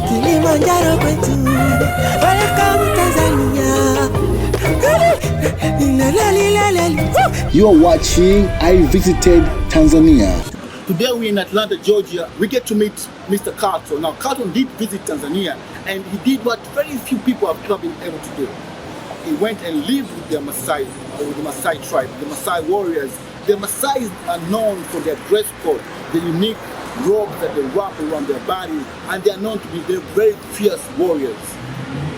Kilimanjaro kwetu. Welcome Tanzania. You are watching I Visited Tanzania. Today we're in Atlanta, Georgia. We get to meet Mr. Carlton. Now, Carlton did visit Tanzania, and he did what very few people have ever been able to do. He went and lived with the Maasai, or the Maasai tribe, the Maasai warriors. The Maasai are known for their dress code, the unique robes that they wrap around their body, and they are known to be very fierce warriors.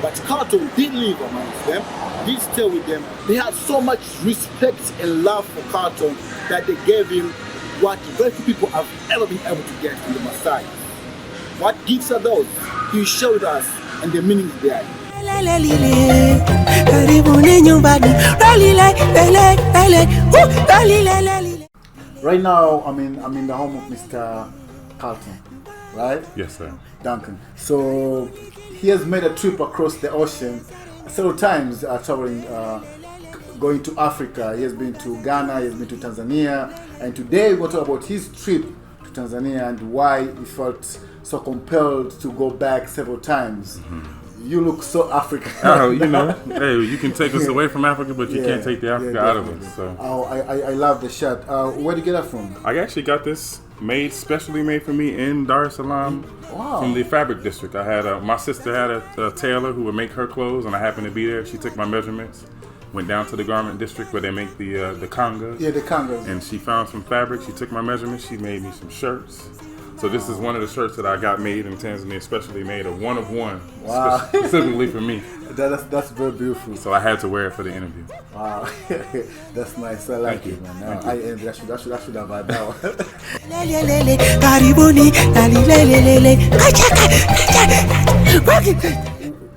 But Carlton did live amongst them, did stay with them. They had so much respect and love for Carlton that they gave him what very few people have ever been able to get from the Maasai. What gifts are those? He showed us and the meanings behind. Right now, I'm in the home of Mr. Carlton, right? Yes, sir. Duncan. So he has made a trip across the ocean several times, traveling, going to Africa. He has been to Ghana, he has been to Tanzania, and today we're going to talk about his trip to Tanzania and why he felt so compelled to go back several times. Mm-hmm. You look so African. Oh, you know, hey, you can take us away from Africa, but you can't take the Africa out of us. So. Oh, I love the shirt. Where did you get that from? I actually got this specially made for me in Dar es Salaam. Wow. From the fabric district. I had my sister had a tailor who would make her clothes, and I happened to be there. She took my measurements, went down to the garment district where they make the congas. Yeah, the congas. And she found some fabric. She took my measurements. She made me some shirts. So this is one of the shirts that I got made in Tanzania, especially made a one of one, wow. Specifically for me. That's very beautiful. So I had to wear it for the interview. Wow, that's nice. I like it, man. No, I should have had that one.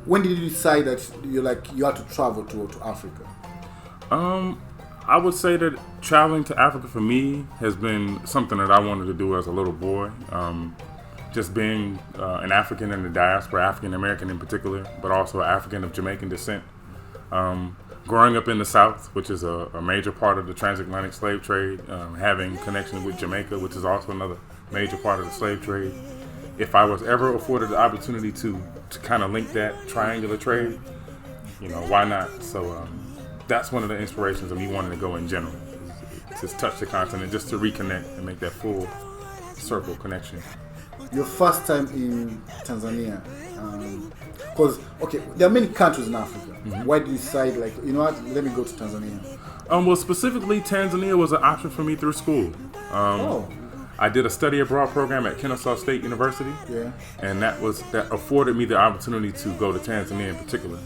When did you decide that you had to travel to Africa? I would say that traveling to Africa for me has been something that I wanted to do as a little boy. Just being an African in the diaspora, African American in particular, but also African of Jamaican descent. Growing up in the South, which is a major part of the transatlantic slave trade, having connection with Jamaica, which is also another major part of the slave trade. If I was ever afforded the opportunity to kind of link that triangular trade, why not? So that's one of the inspirations of me wanting to go in general, to touch the continent, just to reconnect and make that full circle connection. Your first time in Tanzania, because there are many countries in Africa. Mm-hmm. Why did you decide, let me go to Tanzania? Well, specifically, Tanzania was an option for me through school. I did a study abroad program at Kennesaw State University, and that afforded me the opportunity to go to Tanzania in particular.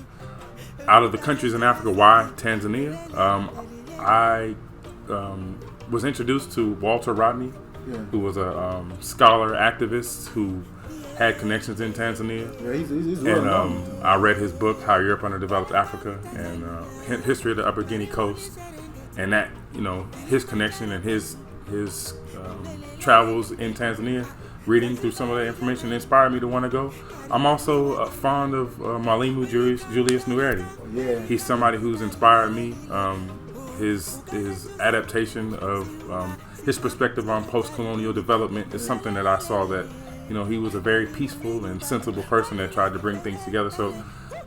Out of the countries in Africa, why Tanzania? I was introduced to Walter Rodney, who was a scholar, activist who had connections in Tanzania. Yeah, he's well known. I read his book, How Europe Underdeveloped Africa, and History of the Upper Guinea Coast, and that, his connection and his travels in Tanzania, reading through some of that information inspired me to want to go. I'm also fond of Mwalimu Julius Nyerere. Yeah. He's somebody who's inspired me. His adaptation of his perspective on post-colonial development is something that I saw that, he was a very peaceful and sensible person that tried to bring things together. So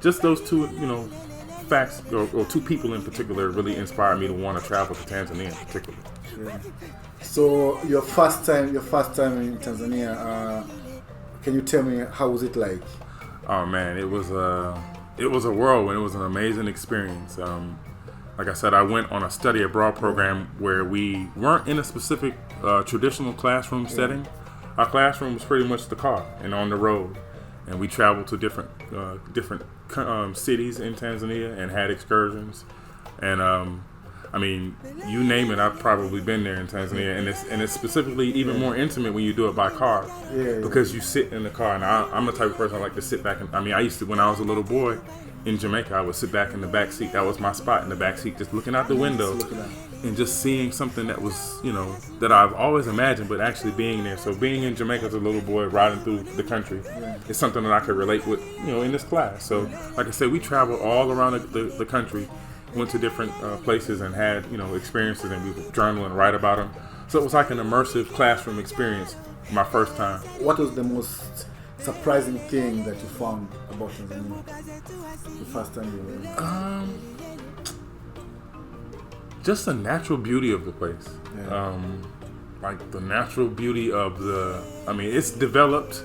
just those two, facts, or two people in particular, really inspired me to want to travel to Tanzania in particular. Yeah. So your first time in Tanzania, can you tell me how was it like? Oh man, it was a whirlwind. It was an amazing experience. Like I said, I went on a study abroad program where we weren't in a specific traditional classroom setting. Our classroom was pretty much the car and on the road, and we traveled to different cities in Tanzania and had excursions. And you name it, I've probably been there in Tanzania, and it's specifically even more intimate when you do it by car, because you sit in the car. And I'm the type of person I like to sit back. I used to, when I was a little boy in Jamaica, I would sit back in the back seat. That was my spot, in the back seat, just looking out the window and just seeing something that was, that I've always imagined, but actually being there. So being in Jamaica as a little boy, riding through the country, is something that I could relate with, in this class. So like I said, we traveled all around the country. went to different places and had, experiences, and we would journal and write about them. So it was like an immersive classroom experience my first time. What was the most surprising thing that you found about Tanzania the first time you were there? Just the natural beauty of the place. Yeah. Like the natural beauty of it's developed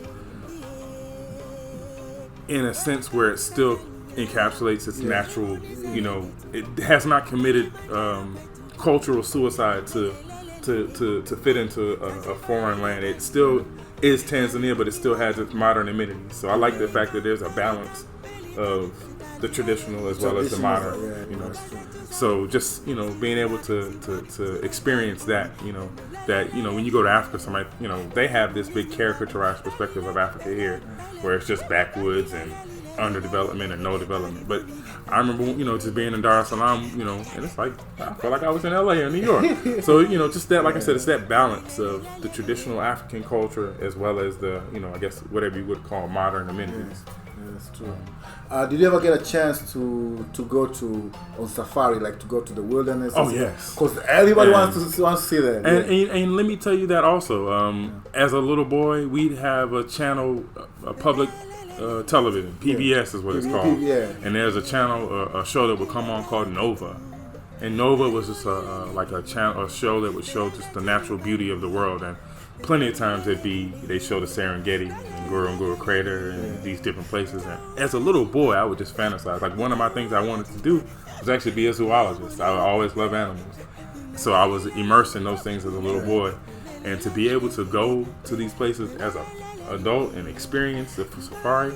in a sense where it still encapsulates its natural, it has not committed cultural suicide to fit into a foreign land. It still is Tanzania, but it still has its modern amenities. So I like the fact that there's a balance of the traditional as well as the modern. So just being able to experience that, when you go to Africa, somebody they have this big caricaturized perspective of Africa here, where it's just backwoods and underdevelopment and no development. But I remember, just being in Dar es Salaam, and it's like I felt like I was in LA or New York. So just that, like I said, it's that balance of the traditional African culture as well as the, I guess whatever you would call modern amenities. Yeah, that's true. Did you ever get a chance to go on safari, like to go to the wilderness? Oh yes, because everybody wants to see that. And let me tell you that also. As a little boy, we'd have a channel, a public television, PBS is what it's called. And there's a channel, a show that would come on called Nova. And Nova was just a show that would show just the natural beauty of the world. And plenty of times they show the Serengeti and Ngorongoro Crater and these different places. And as a little boy, I would just fantasize. Like one of my things I wanted to do was actually be a zoologist. I always loved animals. So I was immersed in those things as a little boy. And to be able to go to these places as an adult and experience the safari,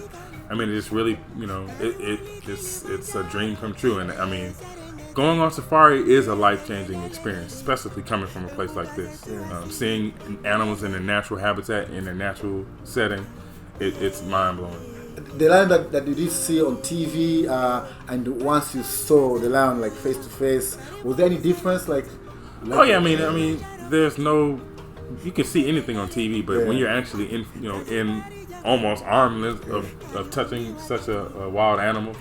it's really, it's a dream come true. And going on safari is a life-changing experience, especially coming from a place like this. Seeing animals in their natural habitat, in their natural setting, it's mind-blowing. The lion that you did see on TV, and once you saw the lion like face-to-face, was there any difference? There's no... You can see anything on TV, but when you're actually in almost arm's length of touching such a wild animal,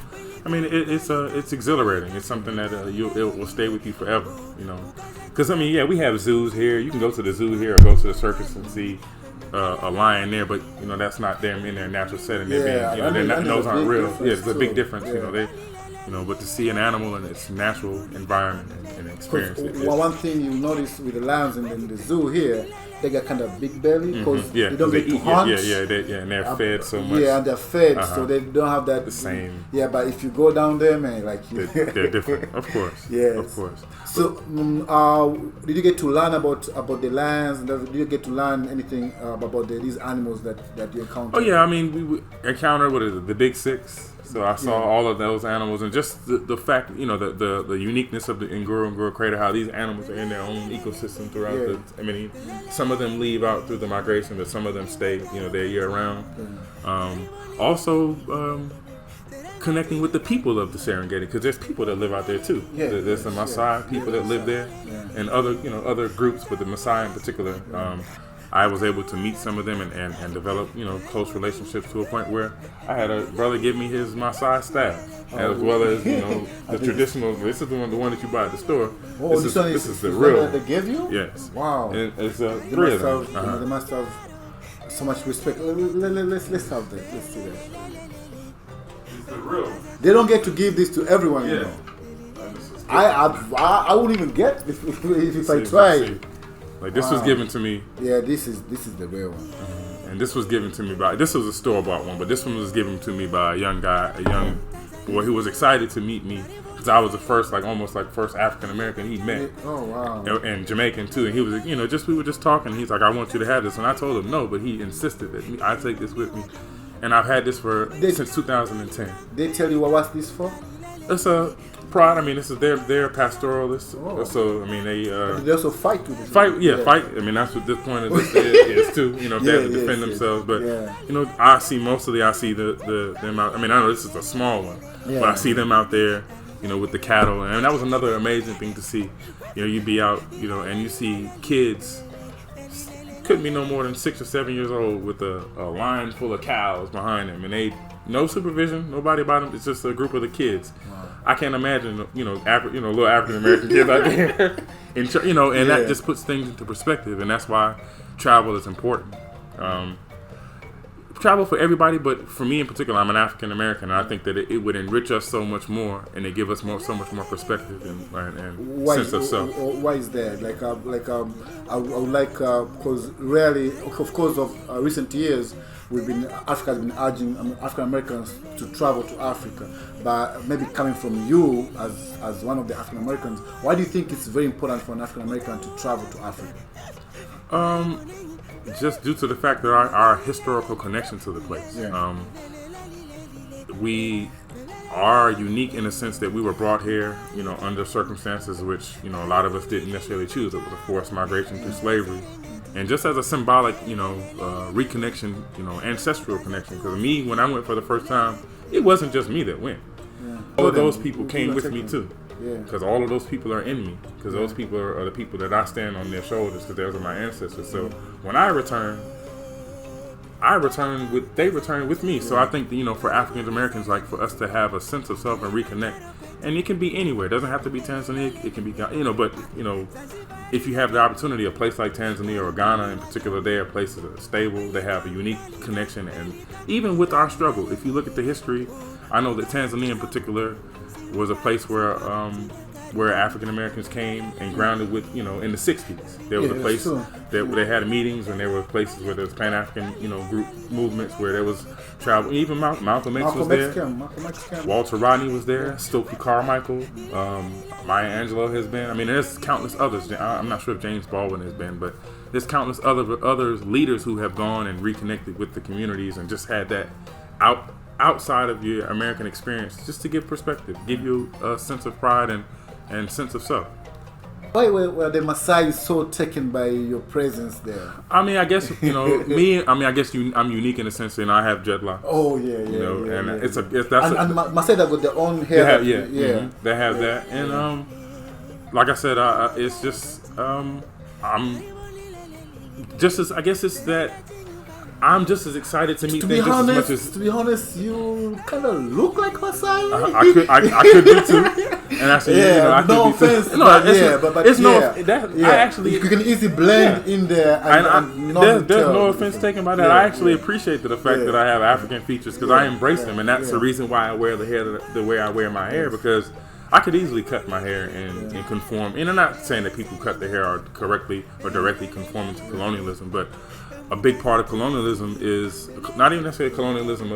it's exhilarating. It's something that it will stay with you forever. Because we have zoos here. You can go to the zoo here or go to the circus and see a lion there, but that's not them in their natural setting. Those aren't real. Yeah, it's a big difference. But to see an animal in its natural environment and experience it. One thing you notice with the lions in the zoo here, they got kind of big belly because they don't get to hunt. And they're fed so much. Yeah, and they're fed, so they don't have that. The same. Yeah, but if you go down there, man, they're different, of course. Yes. Of course. So, did you get to learn about the lions? Did you get to learn anything about these animals that you encountered? Oh yeah, we encountered the big six. So I saw all of those animals, and just the fact, the uniqueness of the Ngorongoro Crater, how these animals are in their own ecosystem throughout some of them leave out through the migration, but some of them stay, they're year round. Also, connecting with the people of the Serengeti, because there's people that live out there too. There's the Maasai people that live there, and other groups, but the Maasai in particular. I was able to meet some of them and develop, close relationships to a point where I had a brother give me his Maasai staff, as well as, the traditional. This is the one that you buy at the store. Oh, this is the real one. They give you? Yes. Wow. And it's three of them. They must have so much respect. Let's have that. Let's see that. It's the real. They don't get to give this to everyone. I wouldn't even get if I tried. Like this was given to me. Yeah, this is the real one. And this was given to me this was a store-bought one, but this one was given to me by a young boy who was excited to meet me because I was the first, almost first African American he met. Oh wow! And Jamaican too. And he was, we were just talking. He's like, I want you to have this, and I told him no, but he insisted that I take this with me, and I've had this since 2010. They tell you what's this for? It's a pride. This is their pastoralists. Oh. So they also fight with this. Fight. That's what this point of this is too. If they have to defend themselves. But I see them out. I know this is a small one, but I see them out there. With the cattle, and that was another amazing thing to see. You'd be out, and you see kids. Couldn't be no more than 6 or 7 years old with a line full of cows behind them, and they no supervision, nobody about them. It's just a group of the kids. Wow. I can't imagine, little African American kids out there, and that just puts things into perspective, and that's why travel is important. Travel for everybody, but for me in particular, I'm an African American, and I think that it would enrich us so much more, and it give us so much more perspective and sense of self. Why is that? I would like because rarely, of course, of recent years, Africa has been urging African Americans to travel to Africa, but maybe coming from you as one of the African Americans, why do you think it's very important for an African American to travel to Africa? Just due to the fact that our historical connection to the place. Yeah. We are unique in the sense that we were brought here, under circumstances which, a lot of us didn't necessarily choose. It was a forced migration through slavery. And just as a symbolic, reconnection, ancestral connection. Because me, when I went for the first time, it wasn't just me that went. Yeah. All of those people came with me too. Because all of those people are in me. Because those people are the people that I stand on their shoulders. Because those are my ancestors. So when I return they return with me. So I think for African Americans, like for us to have a sense of self and reconnect, and it can be anywhere. It doesn't have to be Tanzania. It can be but if you have the opportunity, a place like Tanzania or Ghana in particular, they are places that are stable. They have a unique connection, and even with our struggle, if you look at the history, I know that Tanzania in particular was a place where African Americans came and grounded with, in the 60s. There was a place that they had meetings, and there were places where there was Pan-African, group movements where there was travel. Even Malcolm X was there. Walter Rodney was there. Stokely Carmichael. Maya Angelou has been. I mean, there's countless others. I'm not sure if James Baldwin has been, but there's countless other leaders who have gone and reconnected with the communities and just had that outside of your American experience, just to give perspective, give you a sense of pride and sense of self. Why were the Maasai so taken by your presence there? I mean, I guess I'm unique in the sense that I have dreadlocks. Oh yeah. It's and Maasai have got their own hair. They have that, and like I said, it's just I'm just as I'm just as excited to meet things just as much as... To be honest, you kind of look like Maasai. I could be too. And actually, I could no be offense, too. I actually... You can easily blend in there and there's no offense taken by that. I actually appreciate the fact that I have African features because I embrace them, and that's the reason why I wear the hair the way I wear my hair, because I could easily cut my hair and conform. And I'm not saying that people cut their hair are correctly or directly conforming to colonialism, but a big part of colonialism is not even necessarily colonialism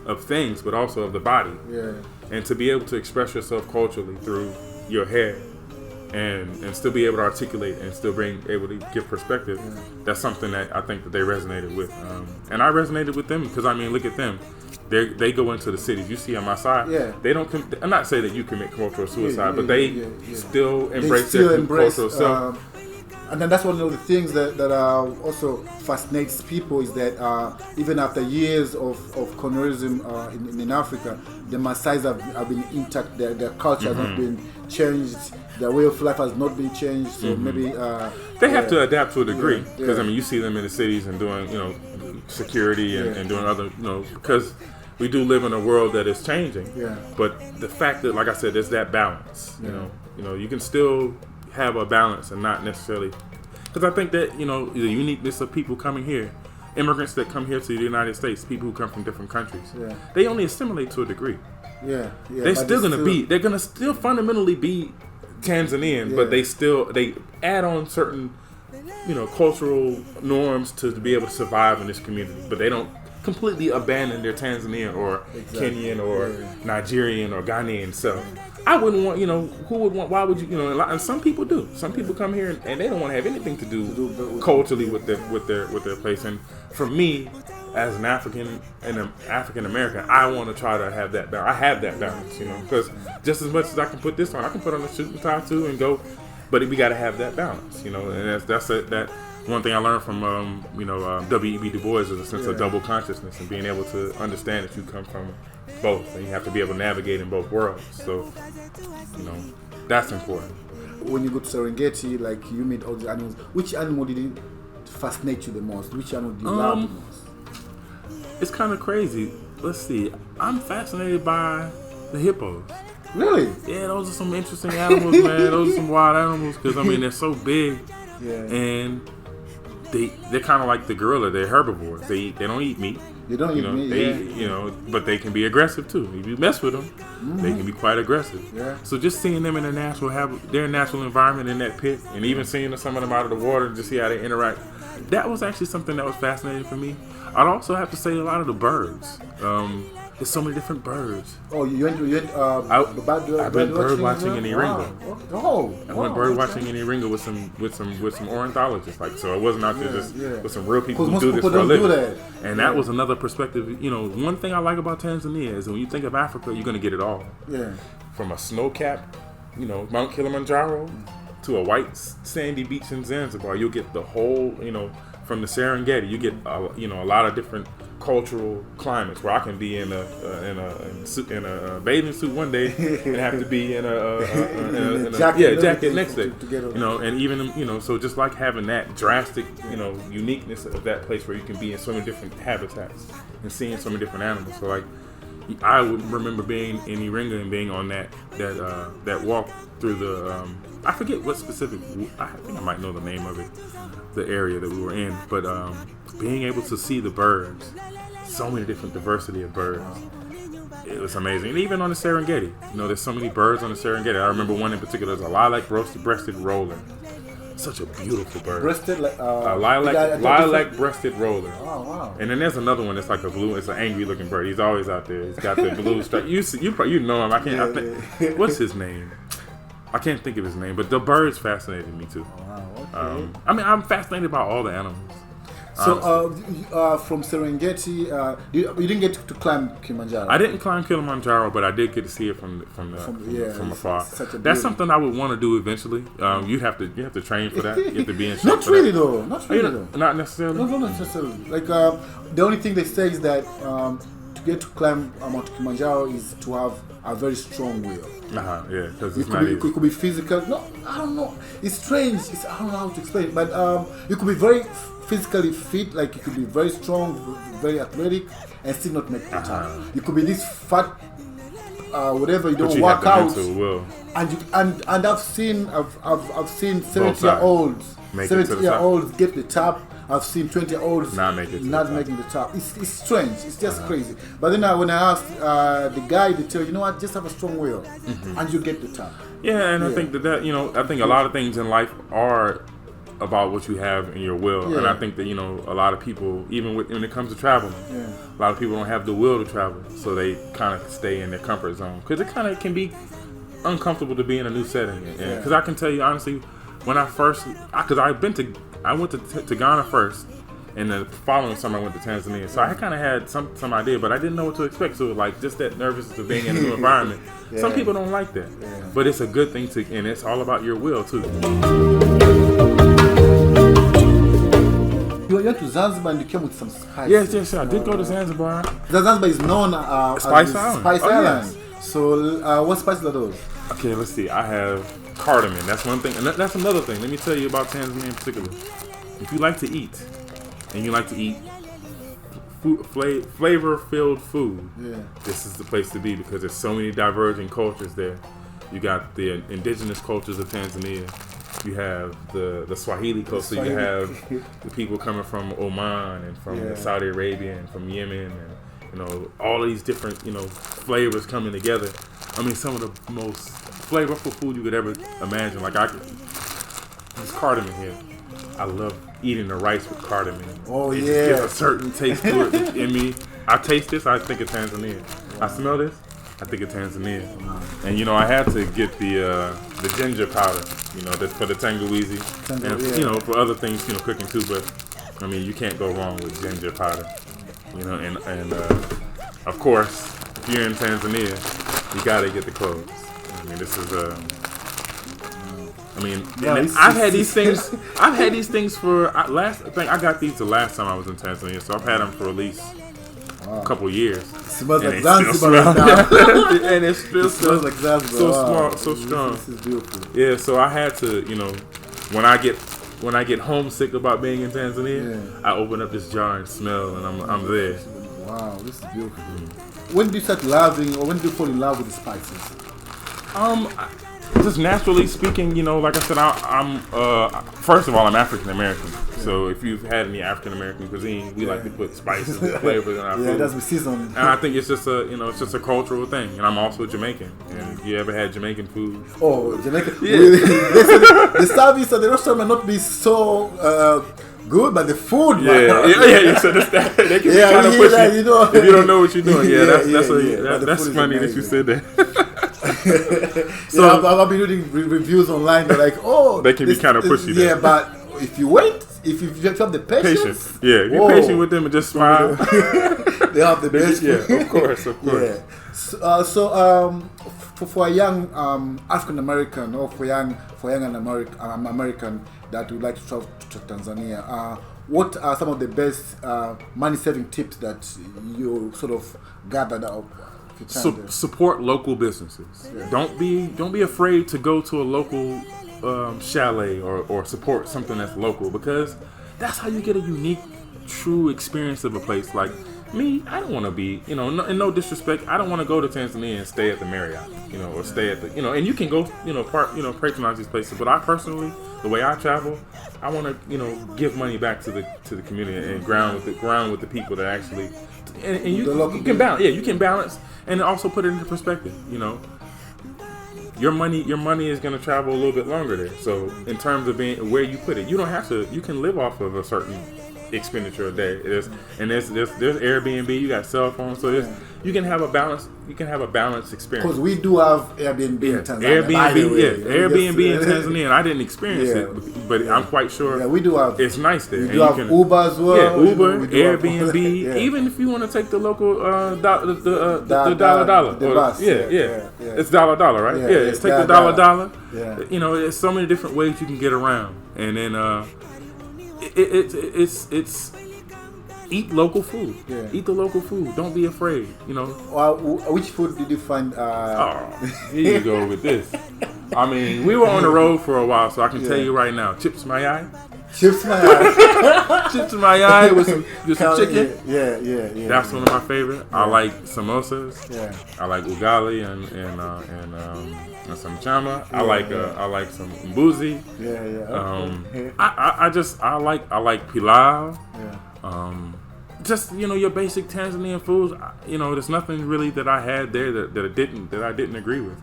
of things, but also of the body. Yeah. And to be able to express yourself culturally through your hair, and still be able to articulate and still able to give perspective, that's something that I think that they resonated with. And I resonated with them because, I mean, look at them. They go into the cities. You see on my side, they don't. I'm not saying that you commit cultural suicide, but they still embrace their cultural self. And then that's one of the things that also fascinates people is that even after years of colonialism in Africa, the Maasai have been intact. Their culture has not been changed. Their way of life has not been changed. So maybe they have to adapt to a degree because I mean you see them in the cities and doing security and doing other because we do live in a world that is changing. Yeah. But the fact that, like I said, there's that balance. You can still have a balance and not necessarily, because I think that the uniqueness of people coming here, immigrants that come here to the United States, people who come from different countries, they only assimilate to a degree. They're gonna still fundamentally be Tanzanian, but they add on certain cultural norms to be able to survive in this community, but they don't completely abandon their Tanzanian or Kenyan or Nigerian or Ghanaian self. I wouldn't want, who would want, why would you, and some people do. Some people come here and they don't want to have anything to do culturally with their place. And for me, as an African and an African American, I want to try to have that balance. I have that balance, because just as much as I can put this on, I can put on a suit and tie too and go, but we got to have that balance, and that's that. One thing I learned from W.E.B. Du Bois is a sense of double consciousness and being able to understand that you come from both and you have to be able to navigate in both worlds. So, that's important. When you go to Serengeti, like you meet all the animals, which animal did it fascinate you the most? Which animal did you love the most? it's kind of crazy. Let's see. I'm fascinated by the hippos. Really? Yeah, those are some interesting animals, man. Those are some wild animals because I mean they're so big, and they're kind of like the gorilla. They're herbivores. They don't eat meat. They don't eat meat. They but they can be aggressive too. If you mess with them, they can be quite aggressive. Yeah. So just seeing them in their natural environment in that pit, and even seeing some of them out of the water to see how they interact, that was actually something that was fascinating for me. I'd also have to say a lot of the birds. There's so many different birds. Oh, you went I've been bird watching in Iringa. Wow. I went bird watching in Iringa with some ornithologists. Like, so it wasn't out there just with some real people who do this for a living. And that was another perspective. You know, one thing I like about Tanzania is when you think of Africa, you're gonna get it all. Yeah. From a snow-capped, Mount Kilimanjaro to a white sandy beach in Zanzibar, you'll get the whole. From the Serengeti, you get a lot of different cultural climates where I can be in a bathing suit one day and have to be in a jacket next day. And even so just like having that drastic uniqueness of that place where you can be in so many different habitats and seeing so many different animals. So like I would remember being in Iringa and being on that walk through the I forget what specific. I think I might know the name of it, the area that we were in. But being able to see the birds, so many different diversity of birds, it was amazing. And even on the Serengeti, there's so many birds on the Serengeti. I remember one in particular, there's a lilac-breasted roller. Such a beautiful bird. Lilac-breasted roller. Oh wow! And then there's another one that's like a blue. It's an angry-looking bird. He's always out there. He's got the blue stripe. You know him. I can't. What's his name? I can't think of his name. But the birds fascinated me too. Wow. Okay. I'm fascinated by all the animals. So, from Serengeti, you didn't get to climb Kilimanjaro. I didn't climb Kilimanjaro, but I did get to see it from afar. That's something I would want to do eventually. You have to train for that. You have to be in shape. Not really though. Not necessarily. No, not necessarily. Like the only thing they say is that to get to climb Mount Kilimanjaro is to have a very strong will. Yeah, because it could be physical. No, I don't know. It's strange. I don't know how to explain it, but you could be very physically fit, like you could be very strong, very athletic, and still not make the time. You could be this fat, whatever, you don't work out. And I've seen 70-year-olds get the top. I've seen 20-year-olds not making the top. It's strange. It's just crazy. But then when I asked the guy, they tell what, just have a strong will, and you get the top. Yeah, and I think that I think a lot of things in life are about what you have in your will, and I think that a lot of people, even when it comes to traveling, a lot of people don't have the will to travel, so they kind of stay in their comfort zone because it kind of can be uncomfortable to be in a new setting. Because I can tell you honestly, when I went to Ghana first, and the following summer I went to Tanzania, so I kind of had some idea, but I didn't know what to expect. So like just that nervousness of being in a new environment. Some people don't like that, but it's a good thing and it's all about your will too. You went to Zanzibar and you came with some spices. Yes, I did go to Zanzibar. Zanzibar is known as Spice Island. Island. Yes. So, what spices are those? Okay, let's see. I have cardamom. That's one thing. And that's another thing. Let me tell you about Tanzania in particular. If you like to eat, and you like to eat flavor-filled food, this is the place to be because there's so many diverging cultures there. You got the indigenous cultures of Tanzania. You have the Swahili culture. You have the people coming from Oman and from Saudi Arabia and from Yemen, and all of these different flavors coming together. I mean, some of the most flavorful food you could ever imagine. Like this cardamom here. I love eating the rice with cardamom. Oh it just gives a certain taste to it in me. I taste this, I think of Tanzania. I smell this, I think of Tanzania. And I had to get the ginger powder, that's for the tangawizi, and for other things, cooking too. But I mean, you can't go wrong with ginger powder, and of course, if you're in Tanzania, you gotta get the cloves. I mean, this is I've had these things. I've had these things for I got these the last time I was in Tanzania, so I've had them for at least a couple years. It smells like Zanzibar right now. And it still smells like Zanzibar. So smart, so strong. This is beautiful. Yeah, so I had to, when I get homesick about being in Tanzania, I open up this jar and smell, and I'm there. Wow, this is beautiful. When do you start loving, or when do you fall in love with the spices? Just naturally speaking, you know, like I said, I'm first of all, I'm African American. So if you've had any African American cuisine, we like to put spices and flavors in our food. Yeah, that's the season. And I think it's just a cultural thing. And I'm also Jamaican. And if you ever had Jamaican food? Oh, Jamaican. Yeah. The service at the restaurant might not be so good, but the food. Yeah. So that, they can be kind of pushy. That, you know. If you don't know what you're doing, that's funny that you said that. So I've been reading reviews online. They're like, oh, they can be kind of pushy. Yeah, but if you wait, if you have the patience, yeah, if you're patient with them and just smile, they have the best. Yeah, of course. Yeah. For a young African American or for young American that would like to travel to Tanzania, what are some of the best money saving tips that you sort of gathered up? Support local businesses. Yeah. Don't be afraid to go to a local chalet or support something that's local, because that's how you get a unique, true experience of a place. Like me, I don't want to be, you know, in no disrespect, I don't want to go to Tanzania and stay at the Marriott, you know, or stay at the, you know, and you can go, patronize these places. But I personally, the way I travel, I want to, give money back to the community and ground with the people that actually, and you can balance. Yeah, you can balance and also put it into perspective. You know, your money is going to travel a little bit longer there. So in terms of being where you put it, you don't have to. You can live off of a certain expenditure a day. There's Airbnb. You got cell phones, so you can have a balance. You can have a balanced experience. Because we do have Airbnb in Tanzania. Airbnb in Tanzania, and I didn't experience it, but I'm quite sure. Yeah, we do have. It's nice there. We do have Uber as well. Yeah, Uber, Airbnb. Even if you want to take the local the dollar. The bus. It's dollar, right? Yeah, take the dollar. Yeah. You know, there's so many different ways you can get around, and then it's eat local food. Yeah. Eat the local food. Don't be afraid. You know. Which food did you find? Here you go with this. I mean, we were on the road for a while, so I can tell you right now, chips mayai. Chips mayai with some chicken. Yeah. That's one of my favorite. I like samosas. Yeah. I like ugali and some chama. I like some mbuzi. I like pilau. Yeah. Just your basic Tanzanian foods. There's nothing really that I had there that I didn't agree with.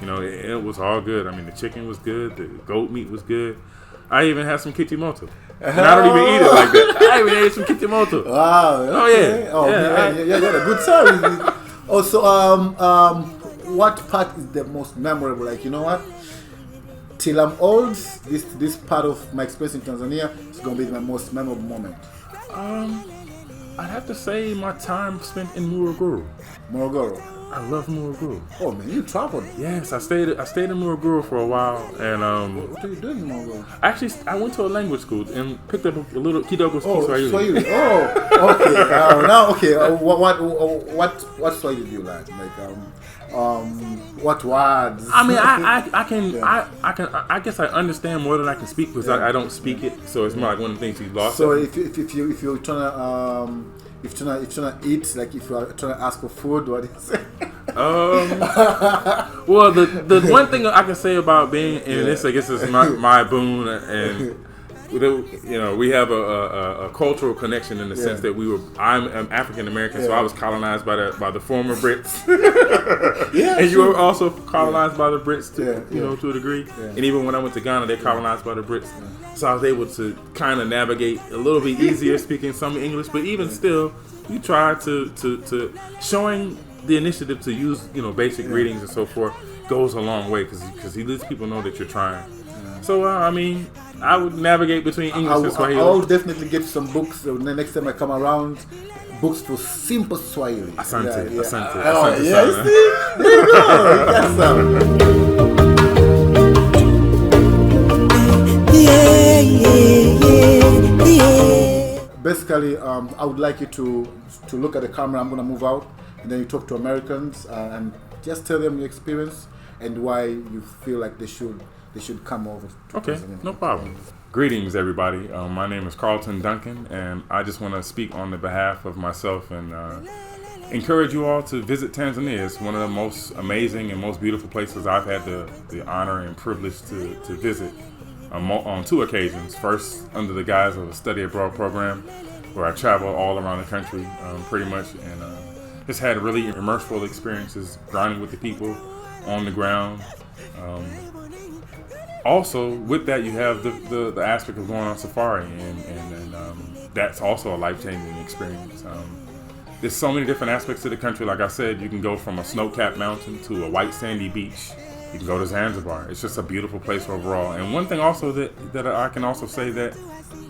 It was all good. I mean, the chicken was good. The goat meat was good. I even had some kitimoto. And I don't even eat it like that. I even ate some kitimoto. Wow. Okay. Oh yeah. You got a good service. Also, what part is the most memorable? Like, you know what? Till I'm old, this part of my experience in Tanzania is gonna be my most memorable moment. I'd have to say my time spent in Morogoro. I love Morogoro. Oh man, you traveled. Yes, I stayed in Morogoro for a while, and what are you doing in Morogoro? Actually, I went to a language school and picked up a little Kidogo Swahili. Swahili. Oh, okay. Now, okay. What Swahili do you like? Like, what words? I mean, I guess I understand more than I can speak because I don't speak it, so it's more like one of the things you lost. So if you're trying to eat, like if you're trying to ask for food, what is it? Well, the one thing I can say about being in this, I guess, is my boon, and we have a cultural connection in the sense that I'm African American, so I was colonized by the former Brits. And you were also colonized by the Brits to a degree. And even when I went to Ghana, they colonized by the Brits. So I was able to kind of navigate a little bit easier speaking some English, but even still, you try to showing the initiative to use basic greetings and so forth goes a long way because at least people know that you're trying. So I mean, I would navigate between English and Swahili. I'll definitely get some books the next time I come around. Books for simple Swahili. Asante. Oh, yeah, see? There you go. You got some. Basically, I would like you to look at the camera. I'm going to move out, and then you talk to Americans and just tell them your experience and why you feel like they should they should come over to Okay, Tanzania. no problem. Greetings, everybody. My name is Carlton Duncan, and I just want to speak on the behalf of myself and encourage you all to visit Tanzania. It's one of the most amazing and most beautiful places I've had the honor and privilege to visit on 2 occasions. First, under the guise of a study abroad program, where I traveled all around the country pretty much, and just had really immersive experiences, grinding with the people on the ground. Also, with that, you have the aspect of going on safari, and that's also a life-changing experience. There's so many different aspects to the country. Like I said, you can go from a snow-capped mountain to a white sandy beach. You can go to Zanzibar. It's just a beautiful place overall. And one thing also that I can also say that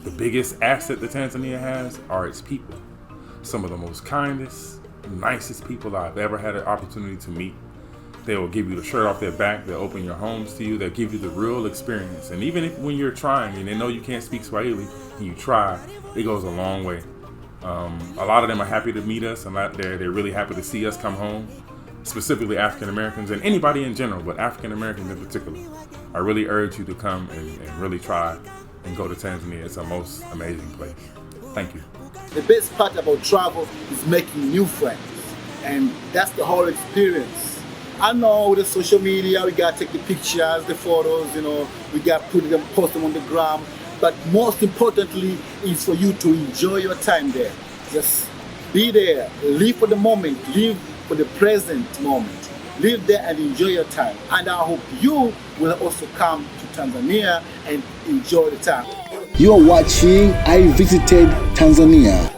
the biggest asset that Tanzania has are its people. Some of the most kindest, nicest people I've ever had an opportunity to meet. They will give you the shirt off their back. They'll open your homes to you. They'll give you the real experience. And even if when you're trying and they know you can't speak Swahili and you try, it goes a long way. A lot of them are happy to meet us, and they're really happy to see us come home, specifically African Americans and anybody in general, but African Americans in particular. I really urge you to come and really try and go to Tanzania. It's a most amazing place. Thank you. The best part about travel is making new friends, and that's the whole experience. I know the social media, we gotta take the pictures, the photos, we gotta post them on the gram, but most importantly is for you to enjoy your time there. Just be there, live for the moment, live for the present moment. Live there and enjoy your time. And I hope you will also come to Tanzania and enjoy the time. You are watching I Visited Tanzania.